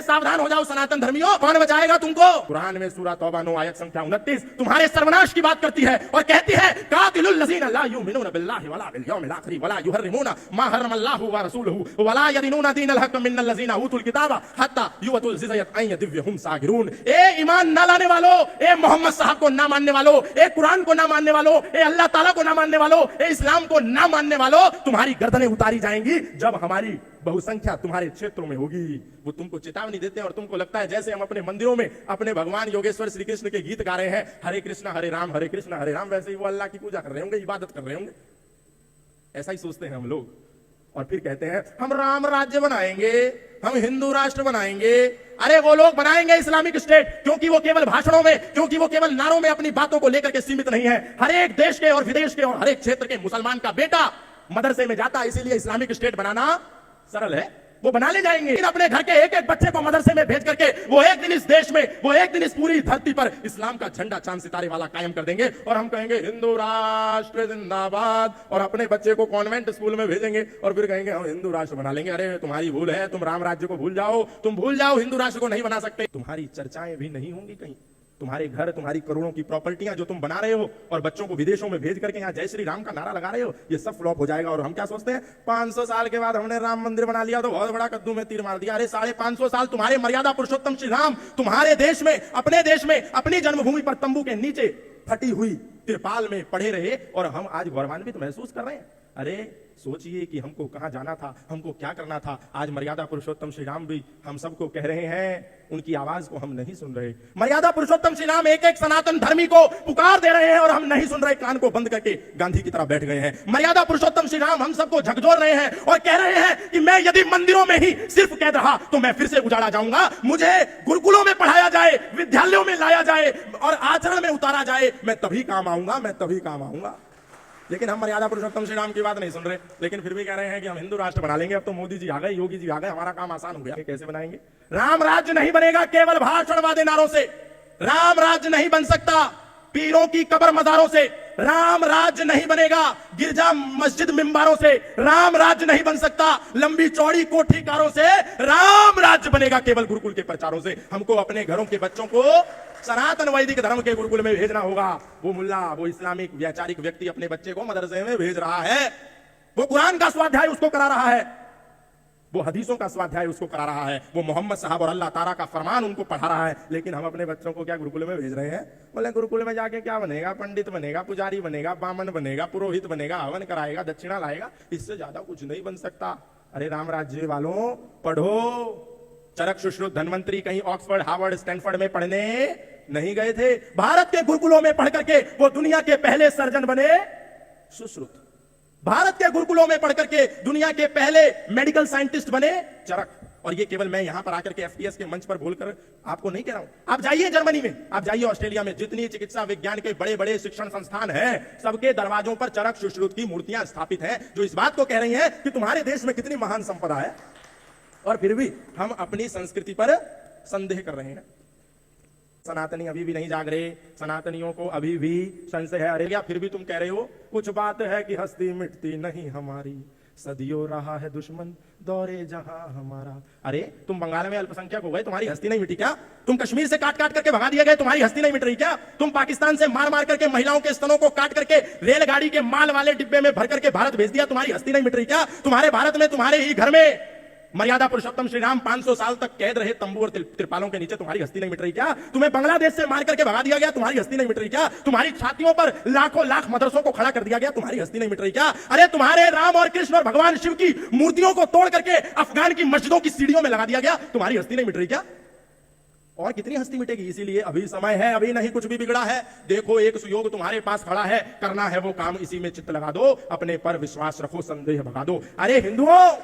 सावधान हो जाओ सनातन धर्मियों, कौन बचाएगा तुमको। कुरान में सूरह तौबा 9 आयत संख्या 29 तुम्हारे सर्वनाश की बात करती है और कहती है कातिलुल लज़ीना ला युमिनूना बिल्लाहि वला बिल यौमिल आखिर वला युहर्रिमूना मा हर्रमल्लाहु व रसूलुहु वला यदीनूना दीनल हक़ मिनल लज़ीना ऊतुल किताबा हत्ता युअतुल ज़िज़यत अन यदिव्यहुम सागिरून। ए ईमान ना लाने वालों, ए मोहम्मद साहब को ना मानने वालों, ए कुरान को ना मानने वालों, ए अल्लाह ताला को ना मानने वालों, ए इस्लाम को ना मानने वालों, तुम्हारी गर्दनें उतारी जाएंगी जब हमारी बहुसंख्या तुम्हारे क्षेत्रों में होगी। वो तुमको चेतावनी देते हैं और तुमको लगता है जैसे हम अपने मंदिरों में अपने भगवान योगेश्वर श्री कृष्ण के गीत गा रहे हैं, हरे कृष्णा हरे राम हरे कृष्णा हरे राम, वैसे ही वो अल्लाह की पूजा कर रहे होंगे, इबादत कर रहे होंगे। ऐसा ही सोचते हैं हम लोग और फिर कहते हैं हम राम राज्य बनाएंगे, हम हिंदू राष्ट्र बनाएंगे। अरे वो लोग बनाएंगे इस्लामिक स्टेट, क्योंकि वो केवल भाषणों में, क्योंकि वो केवल नारों में अपनी बातों को लेकर के सीमित नहीं है। हर एक देश के और विदेश के और हर एक क्षेत्र के मुसलमान का बेटा मदरसे में जाता है, इसीलिए इस्लामिक स्टेट बनाना सरल है, वो बना ले जाएंगे। लेकिन अपने घर के एक एक बच्चे को मदरसे में भेज करके वो एक दिन इस देश में, वो एक दिन इस पूरी धरती पर इस्लाम का झंडा चांद सितारे वाला कायम कर देंगे और हम कहेंगे हिंदू राष्ट्र जिंदाबाद, और अपने बच्चे को कॉन्वेंट स्कूल में भेजेंगे और फिर कहेंगे हम हिंदू राष्ट्र बना लेंगे। अरे तुम्हारी भूल है, तुम राम राज्य को भूल जाओ, तुम भूल जाओ, हिंदू राष्ट्र को नहीं बना सकते। तुम्हारी चर्चाएं भी नहीं होंगी कहीं, तुम्हारे घर, तुम्हारी करोड़ों की प्रॉपर्टियां जो तुम बना रहे हो और बच्चों को विदेशों में भेज करके यहाँ जय श्री राम का नारा लगा रहे हो, ये सब फ्लॉप हो जाएगा। और हम क्या सोचते हैं 500 साल के बाद हमने राम मंदिर बना लिया तो बहुत बड़ा कद्दू में तीर मार दिया। अरे 550 साल तुम्हारे मर्यादा पुरुषोत्तम श्री राम तुम्हारे देश में, अपने देश में, अपनी जन्मभूमि पर तंबू के नीचे फटी हुई तिरपाल में पड़े रहे और हम आज गौरवान्वित महसूस कर रहे हैं। अरे सोचिए कि हमको कहां जाना था, हमको क्या करना था। आज मर्यादा पुरुषोत्तम श्री राम भी हम सबको कह रहे हैं, उनकी आवाज को हम नहीं सुन रहे। मर्यादा पुरुषोत्तम श्री राम एक एक सनातन धर्मी को पुकार दे रहे हैं और हम नहीं सुन रहे, कान को बंद करके गांधी की तरह बैठ गए हैं। मर्यादा पुरुषोत्तम श्री राम हम सबको झकझोर रहे हैं और कह रहे हैं कि मैं यदि मंदिरों में ही सिर्फ कैद रहा तो मैं फिर से उजाड़ा जाऊंगा, मुझे गुरुकुलों में पढ़ाया जाए, विद्यालयों में लाया जाए और आचरण में उतारा जाए, मैं तभी काम आऊंगा, मैं तभी काम आऊंगा। लेकिन हम मर्यादा पुरुषोत्तम श्री राम की बात नहीं सुन रहे, लेकिन फिर भी कह रहे हैं कि हम हिंदू राष्ट्र बना लेंगे। अब तो मोदी जी आ गए, योगी जी आ गए, हमारा काम आसान हो गया। कैसे बनाएंगे? राम राज्य नहीं बनेगा केवल भाषण वादे नारों से, राम राज्य नहीं बन सकता पीरों की कब्र मजारों से, राम राज्य नहीं बनेगा गिरजा मस्जिद मिंबारों से, राम राज्य नहीं बन सकता लंबी चौड़ी कोठीकारों से, राम राज्य बनेगा केवल गुरुकुल के प्रचारों से। हमको अपने घरों के बच्चों को सनातन वैदिक धर्म के गुरुकुल में भेजना होगा। वो मुल्ला, वो इस्लामिक वैचारिक व्यक्ति अपने बच्चे को मदरसे में भेज रहा है, वो कुरान का स्वाध्याय उसको करा रहा है, वो हदीसों का स्वाध्याय उसको करा रहा है, वो मोहम्मद साहब और अल्लाह ताला का फरमान उनको पढ़ा रहा है। लेकिन हम अपने बच्चों को क्या गुरुकुल में भेज रहे हैं? बोले गुरुकुल में जाके क्या बनेगा? पंडित बनेगा, पुजारी बनेगा, बामन बनेगा, पुरोहित बनेगा, हवन कराएगा, दक्षिणा लाएगा, इससे ज्यादा कुछ नहीं बन सकता। अरे राम राज्य वालों पढ़ो। चरक सुश्रुत धनवंतरी कहीं ऑक्सफोर्ड, हार्वर्ड, स्टैनफोर्ड में पढ़ने नहीं गए थे, भारत के गुरुकुलों में पढ़ करके वो दुनिया के पहले सर्जन बने सुश्रुत। भारत के गुरुकुलों में पढ़कर के दुनिया के पहले मेडिकल साइंटिस्ट बने चरक। और ये केवल मैं यहां पर आकर के एफटीएस के मंच पर बोलकर आपको नहीं कह रहा हूं। आप जाइए जर्मनी में, आप जाइए ऑस्ट्रेलिया में, जितनी चिकित्सा विज्ञान के बड़े बड़े शिक्षण संस्थान हैं, सबके दरवाजों पर चरक सुश्रुत की मूर्तियां स्थापित हैं, जो इस बात को कह रही हैं कि तुम्हारे देश में कितनी महान संपदा है। और फिर भी हम अपनी संस्कृति पर संदेह कर रहे हैं। सनातनी अभी भी नहीं जाग रहे, सनातनियों को अभी भी संशय है। अरे क्या फिर भी तुम कह रहे हो कुछ बात है कि हस्ती मिटती नहीं हमारी, सदियों रहा है दुश्मन दौरे जहां हमारा। अरे तुम बंगाल में अल्पसंख्यक हो गए, तुम्हारी हस्ती नहीं मिटी क्या? तुम कश्मीर से काट काट करके भगा दिए गए, तुम्हारी हस्ती नहीं मिट रही क्या? तुम पाकिस्तान से मार मार करके महिलाओं के स्तनों को काट करके रेलगाड़ी के माल वाले डिब्बे में भर करके भारत भेज दिया, तुम्हारी हस्ती नहीं मिट रही क्या? तुम्हारे भारत में, तुम्हारे ही घर में मर्यादा पुरुषोत्तम श्री राम 500 साल तक कैद रहे तंबू और तिरपालों के नीचे, तुम्हारी हस्ती नहीं मिट रही क्या? तुम्हें बांग्लादेश से मार करके भगा दिया गया, तुम्हारी हस्ती नहीं मिट रही क्या? तुम्हारी छातियों पर लाखों लाख मदरसों को खड़ा कर दिया गया, तुम्हारी हस्ती नहीं मिट रही क्या? अरे तुम्हारे राम और कृष्ण और भगवान शिव की मूर्तियों को तोड़ करके अफगान की मस्जिदों की सीढ़ियों में लगा दिया गया, तुम्हारी हस्ती नहीं मिट रही क्या? और कितनी हस्ती मिटेगी? इसीलिए अभी समय है, अभी नहीं कुछ भी बिगड़ा है। देखो एक सुयोग तुम्हारे पास खड़ा है, करना है वो काम, इसी में चित्त लगा दो, अपने पर विश्वास रखो, संदेह भगा दो। अरे हिंदुओं,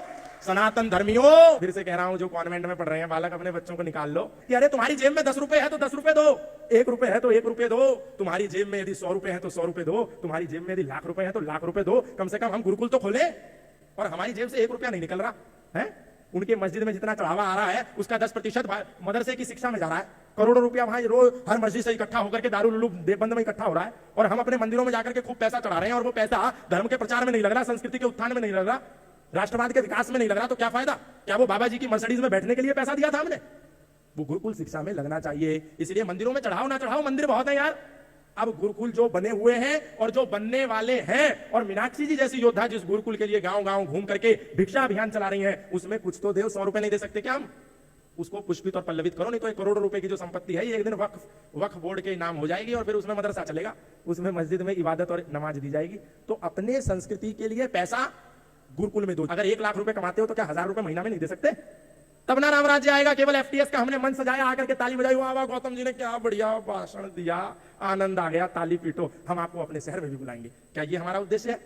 सनातन धर्मियों, फिर से कह रहा हूं, जो कॉन्वेंट में पढ़ रहे हैं बालक, अपने बच्चों को निकाल लो कि अरे तुम्हारी जेब में 10 रुपए है तो 10 रुपए दो, 1 रुपए है तो 1 रुपए दो, तुम्हारी जेब में यदि 100 रुपए है तो 100 रुपए दो, तुम्हारी जेब में यदि लाख रुपए है तो लाख रुपए दो। कम से कम हम गुरुकुल तो खोले और हमारी जेब से 1 रुपया नहीं निकल रहा है। उनके मस्जिद में जितना चढ़ावा आ रहा है उसका 10% मदरसे की शिक्षा में जा रहा है। करोड़ों रुपया वहां रोज हर मस्जिद से इकट्ठा होकर के दारुल उलूम देवबंद में इकट्ठा हो रहा है और हम अपने मंदिरों में जाकर के खूब पैसा चढ़ा रहे हैं और वो पैसा धर्म के प्रचार में नहीं लग रहा, संस्कृति के उत्थान में नहीं लग रहा। राष्ट्रवाद के विकास में नहीं लग रहा तो क्या फायदा? क्या वो बाबा जी की मर्सिडीज में बैठने के लिए पैसा दिया था हमने? वो गुरुकुल शिक्षा में लगना चाहिए। इसलिए मंदिरों में चढ़ाओ ना चढ़ाओ, मंदिर बहुत है यार। अब गुरुकुल जो बने हुए हैं और जो बनने वाले हैं, और मीनाक्षी जी जैसी योद्धा जिस गुरुकुल के लिए गांव गांव घूम करके भिक्षा अभियान चला रही हैं, उसमें कुछ तो देव। 100 रुपए नहीं दे सकते क्या हम? उसको पुष्पित और पल्लवित करो, नहीं तो 1 करोड़ रुपए की जो संपत्ति है ये एक दिन वक्फ बोर्ड के नाम हो जाएगी और फिर उसमें मदरसा चलेगा, उसमें मस्जिद में इबादत और नमाज दी जाएगी। तो अपने संस्कृति के लिए पैसा गुरुकुल में दो। अगर 1 लाख रुपए कमाते हो तो क्या 1000 रुपए महीना में नहीं दे सकते? तब ना राम राज्य आएगा। केवल एफटीएस का हमने मन सजाया, आकर के ताली बजाई, वाह वाह गौतम जी ने क्या बढ़िया भाषण दिया, आनंद आ गया, ताली पीटो, हम आपको अपने शहर में भी बुलाएंगे। क्या ये हमारा उद्देश्य है?